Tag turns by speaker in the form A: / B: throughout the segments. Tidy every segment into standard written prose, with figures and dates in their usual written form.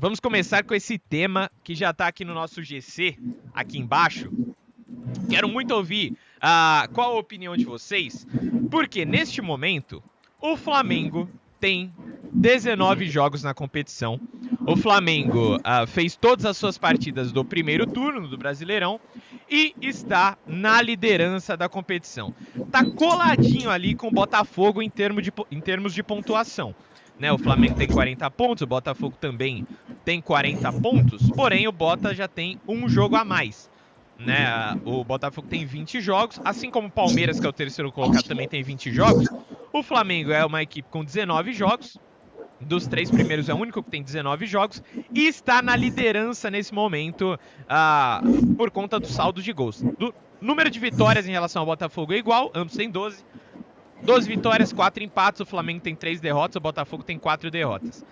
A: vamos começar com esse tema que já tá aqui no nosso GC, aqui embaixo. Quero muito ouvir qual a opinião de vocês, porque neste momento o Flamengo tem 19 jogos na competição. O Flamengo fez todas as suas partidas do primeiro turno do Brasileirão e está na liderança da competição. Tá coladinho ali com o Botafogo em termos de pontuação. Né, o Flamengo tem 40 pontos, o Botafogo também tem 40 pontos, porém o Bota já tem um jogo a mais. Né, o Botafogo tem 20 jogos, assim como o Palmeiras, que é o terceiro colocado, também tem 20 jogos. O Flamengo é uma equipe com 19 jogos, dos três primeiros é o único que tem 19 jogos, e está na liderança nesse momento por conta do saldo de gols. Do número de vitórias em relação ao Botafogo é igual, ambos têm 12. 12 vitórias, 4 empates, o Flamengo tem 3 derrotas, o Botafogo tem 4 derrotas.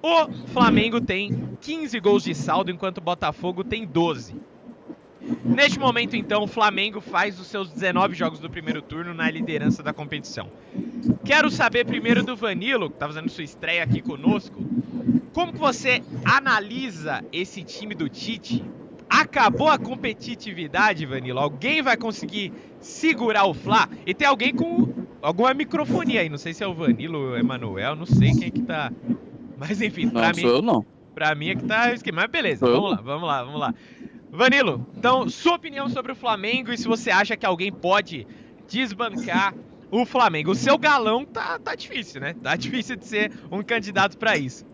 A: O Flamengo tem 15 gols de saldo, enquanto o Botafogo tem 12. Neste momento, então, o Flamengo faz os seus 19 jogos do primeiro turno na liderança da competição. Quero saber primeiro do Vanilo, que está fazendo sua estreia aqui conosco, como que você analisa esse time do Tite? Acabou a competitividade, Vanilo? Alguém vai conseguir segurar o Fla? E tem alguém com alguma microfonia aí, não sei se é o Vanilo ou o Emanuel, não sei quem é que tá... Mas enfim, pra mim...
B: Não, sou eu não.
A: Pra mim é que tá... Mas beleza, vamos lá. Vanilo, então, sua opinião sobre o Flamengo e se você acha que alguém pode desbancar o Flamengo. O seu galão tá difícil, né? Tá difícil de ser um candidato pra isso.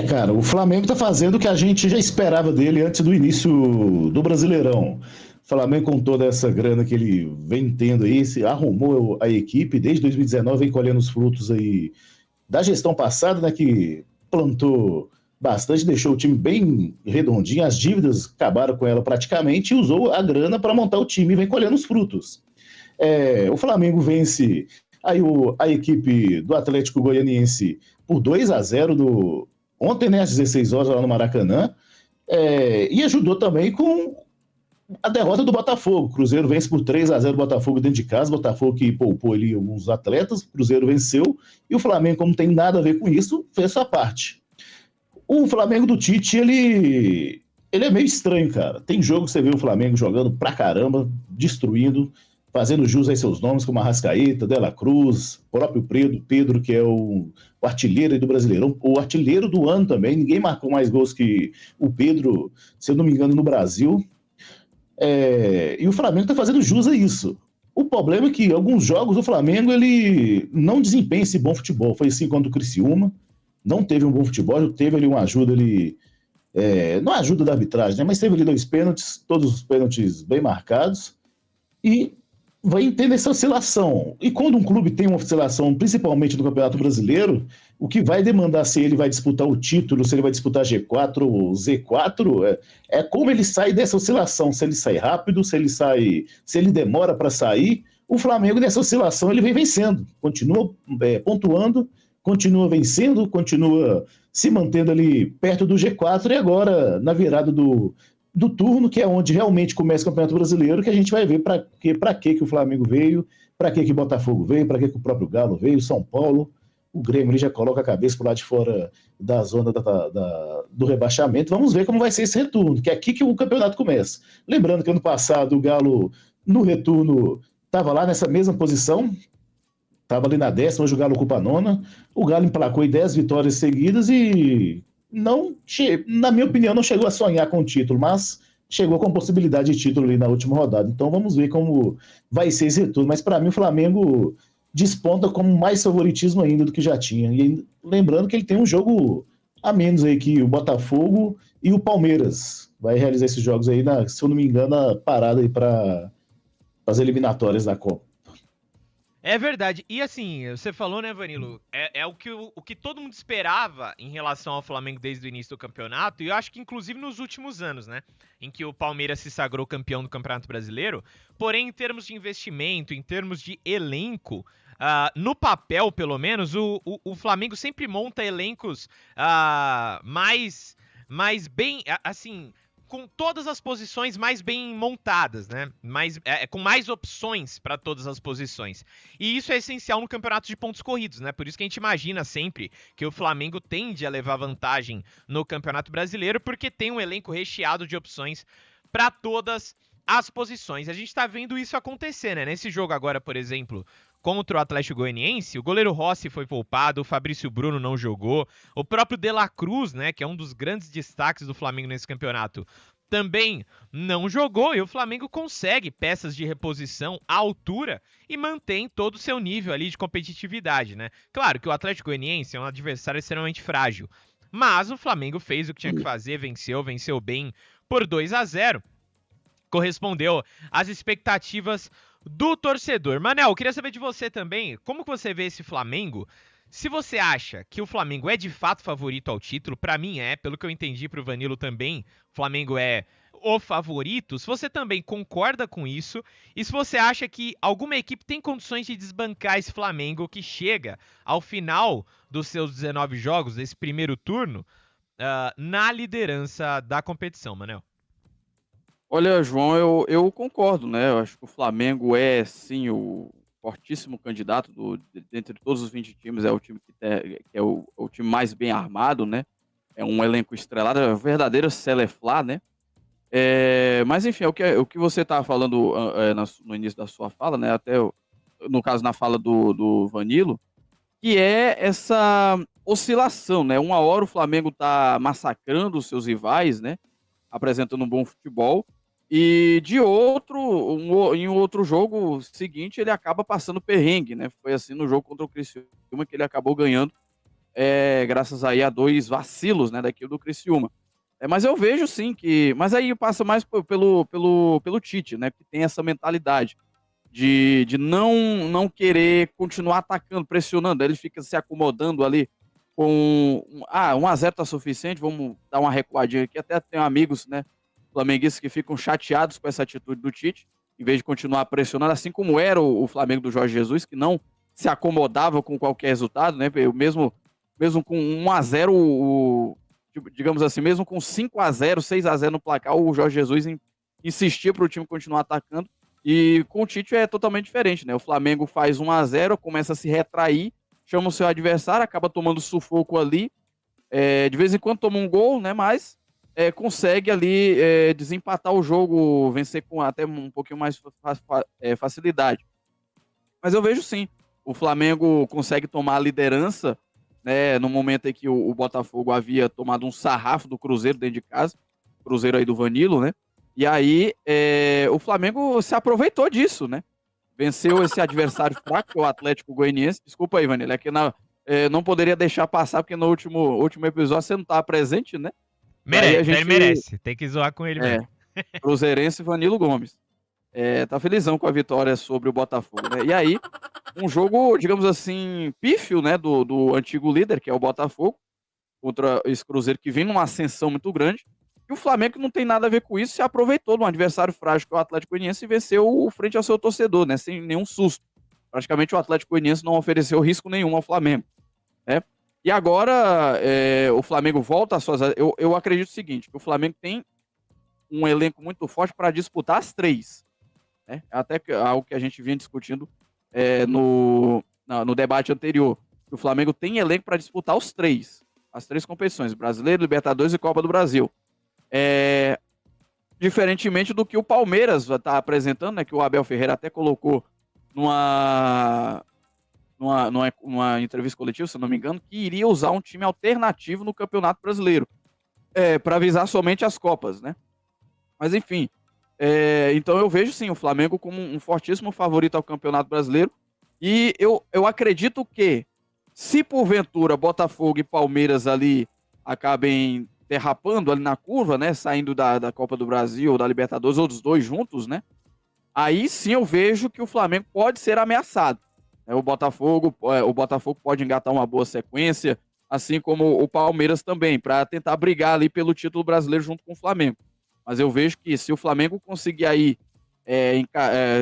C: Cara, o Flamengo tá fazendo o que a gente já esperava dele antes do início do Brasileirão. O Flamengo, com toda essa grana que ele vem tendo aí, arrumou a equipe, desde 2019 vem colhendo os frutos aí da gestão passada, né, que plantou bastante, deixou o time bem redondinho, as dívidas acabaram com ela praticamente e usou a grana para montar o time e vem colhendo os frutos. O Flamengo vence aí a equipe do Atlético Goianiense por 2-0 ontem, né, às 16 horas lá no Maracanã, e ajudou também com a derrota do Botafogo. O Cruzeiro vence por 3-0 o Botafogo dentro de casa, o Botafogo que poupou ali alguns atletas, o Cruzeiro venceu, e o Flamengo, como não tem nada a ver com isso, fez sua parte. O Flamengo do Tite, ele é meio estranho, cara. Tem jogo que você vê o Flamengo jogando pra caramba, destruindo, fazendo jus a seus nomes, como Arrascaeta, De La Cruz, o próprio Pedro, que é o artilheiro do Brasileirão, o artilheiro do ano também. Ninguém marcou mais gols que o Pedro, se eu não me engano, no Brasil. E o Flamengo tá fazendo jus a isso. O problema é que alguns jogos o Flamengo ele não desempenha esse bom futebol. Foi assim contra o Criciúma, não teve um bom futebol, teve ali uma ajuda ali, não ajuda da arbitragem, né? Mas teve ali 2 pênaltis, todos os pênaltis bem marcados, e vai tendo essa oscilação. E quando um clube tem uma oscilação, principalmente no Campeonato Brasileiro, o que vai demandar se ele vai disputar o título, se ele vai disputar G4 ou Z4, é como ele sai dessa oscilação, se ele sai rápido, se ele demora para sair. O Flamengo nessa oscilação ele vem vencendo, continua pontuando, continua vencendo, continua se mantendo ali perto do G4, e agora na virada do turno, que é onde realmente começa o Campeonato Brasileiro, que a gente vai ver para que o Flamengo veio, para que o Botafogo veio, para que o próprio Galo veio, São Paulo, o Grêmio ele já coloca a cabeça por lá de fora da zona do rebaixamento. Vamos ver como vai ser esse retorno, que é aqui que o campeonato começa. Lembrando que ano passado o Galo, no retorno, estava lá nessa mesma posição, estava ali na 10ª, hoje o Galo ocupa a 9ª. O Galo emplacou 10 vitórias seguidas e não, na minha opinião, não chegou a sonhar com o título, mas chegou com possibilidade de título ali na última rodada. Então vamos ver como vai ser esse retorno. Mas para mim o Flamengo desponta como mais favoritismo ainda do que já tinha. E lembrando que ele tem um jogo a menos aí que o Botafogo e o Palmeiras. Vai realizar esses jogos aí, se eu não me engano, a parada aí para as eliminatórias da Copa.
A: É verdade. E assim, você falou, né, Vanilo? É o que todo mundo esperava em relação ao Flamengo desde o início do campeonato, e eu acho que inclusive nos últimos anos, né? Em que o Palmeiras se sagrou campeão do Campeonato Brasileiro. Porém, em termos de investimento, em termos de elenco, no papel, pelo menos, o Flamengo sempre monta elencos mais bem, assim, com todas as posições mais bem montadas, né? Com mais opções para todas as posições. E isso é essencial no campeonato de pontos corridos, né? Por isso que a gente imagina sempre que o Flamengo tende a levar vantagem no Campeonato Brasileiro, porque tem um elenco recheado de opções para todas as posições. A gente está vendo isso acontecer, né? Nesse jogo agora, por exemplo, contra o Atlético Goianiense, o goleiro Rossi foi poupado, o Fabrício Bruno não jogou, o próprio De La Cruz, né, que é um dos grandes destaques do Flamengo nesse campeonato, também não jogou, e o Flamengo consegue peças de reposição à altura e mantém todo o seu nível ali de competitividade, né? Claro que o Atlético Goianiense é um adversário extremamente frágil, mas o Flamengo fez o que tinha que fazer, venceu bem por 2-0, correspondeu às expectativas do torcedor. Manel, eu queria saber de você também, como que você vê esse Flamengo? Se você acha que o Flamengo é de fato favorito ao título, pra mim pelo que eu entendi pro Vanilo também, o Flamengo é o favorito. Se você também concorda com isso, e se você acha que alguma equipe tem condições de desbancar esse Flamengo que chega ao final dos seus 19 jogos, desse primeiro turno, na liderança da competição, Manel.
B: Olha, João, eu concordo, né? Eu acho que o Flamengo é, sim, o fortíssimo candidato dentre todos os 20 times, é o time que é o time mais bem armado, né? É um elenco estrelado, é uma verdadeira Seleflá, né? Mas, enfim, o que você estava falando no início da sua fala, né? Até, no caso, na fala do Vanilo, que é essa oscilação, né? Uma hora o Flamengo está massacrando os seus rivais, né? Apresentando um bom futebol, e em outro jogo seguinte ele acaba passando perrengue, né? Foi assim no jogo contra o Criciúma que ele acabou ganhando, graças aí a 2 vacilos, né, daquilo do Criciúma. Mas eu vejo sim mas aí passa mais pelo Tite, né, que tem essa mentalidade de não querer continuar atacando, pressionando, ele fica se acomodando ali com 1-0 tá suficiente, vamos dar uma recuadinha aqui. Até tenho amigos, né, flamenguistas que ficam chateados com essa atitude do Tite, em vez de continuar pressionando, assim como era o Flamengo do Jorge Jesus, que não se acomodava com qualquer resultado, né? Mesmo com 1-0, digamos assim, mesmo com 5-0, 6-0 no placar, o Jorge Jesus insistia para o time continuar atacando. E com o Tite é totalmente diferente, né? O Flamengo faz 1-0, começa a se retrair, chama o seu adversário, acaba tomando sufoco ali, de vez em quando toma um gol, né? Mas consegue ali desempatar o jogo, vencer com até um pouquinho mais facilidade. Mas eu vejo sim, o Flamengo consegue tomar a liderança, né? No momento em que o Botafogo havia tomado um sarrafo do Cruzeiro dentro de casa, Cruzeiro aí do Vanilo, né? E aí o Flamengo se aproveitou disso, né? Venceu esse adversário fraco, o Atlético Goianiense. Desculpa aí, Vanilo, é que não poderia deixar passar, porque no último episódio você não estava presente, né?
A: Ele merece, tem que zoar com ele mesmo.
B: Cruzeirense Vanilo Gomes. Tá felizão com a vitória sobre o Botafogo, né? E aí, um jogo, digamos assim, pífio, né, do antigo líder, que é o Botafogo, contra esse Cruzeiro que vem numa ascensão muito grande. E o Flamengo, que não tem nada a ver com isso, se aproveitou de um adversário frágil que é o Atlético Goianiense e venceu frente ao seu torcedor, né? Sem nenhum susto. Praticamente o Atlético Goianiense não ofereceu risco nenhum ao Flamengo, né? E agora o Flamengo volta às suas... Eu acredito o seguinte, que o Flamengo tem um elenco muito forte para disputar as 3. Né? Até algo que a gente vinha discutindo no debate anterior. O Flamengo tem elenco para disputar as 3 competições, Brasileiro, Libertadores e Copa do Brasil. Diferentemente do que o Palmeiras está apresentando, né, que o Abel Ferreira até colocou numa entrevista coletiva, se eu não me engano, que iria usar um time alternativo no Campeonato Brasileiro, para visar somente as Copas, né? Mas enfim, então eu vejo sim o Flamengo como um fortíssimo favorito ao Campeonato Brasileiro, e eu acredito que, se porventura Botafogo e Palmeiras ali acabem derrapando ali na curva, né, saindo da Copa do Brasil ou da Libertadores, ou dos dois juntos, né, aí sim eu vejo que o Flamengo pode ser ameaçado. O Botafogo pode engatar uma boa sequência, assim como o Palmeiras também, para tentar brigar ali pelo título brasileiro junto com o Flamengo. Mas eu vejo que se o Flamengo conseguir aí,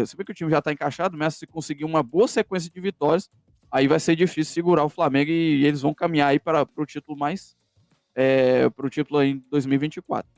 B: se bem que o time já está encaixado, mas se conseguir uma boa sequência de vitórias, aí vai ser difícil segurar o Flamengo e eles vão caminhar aí para o título para o título aí em 2024.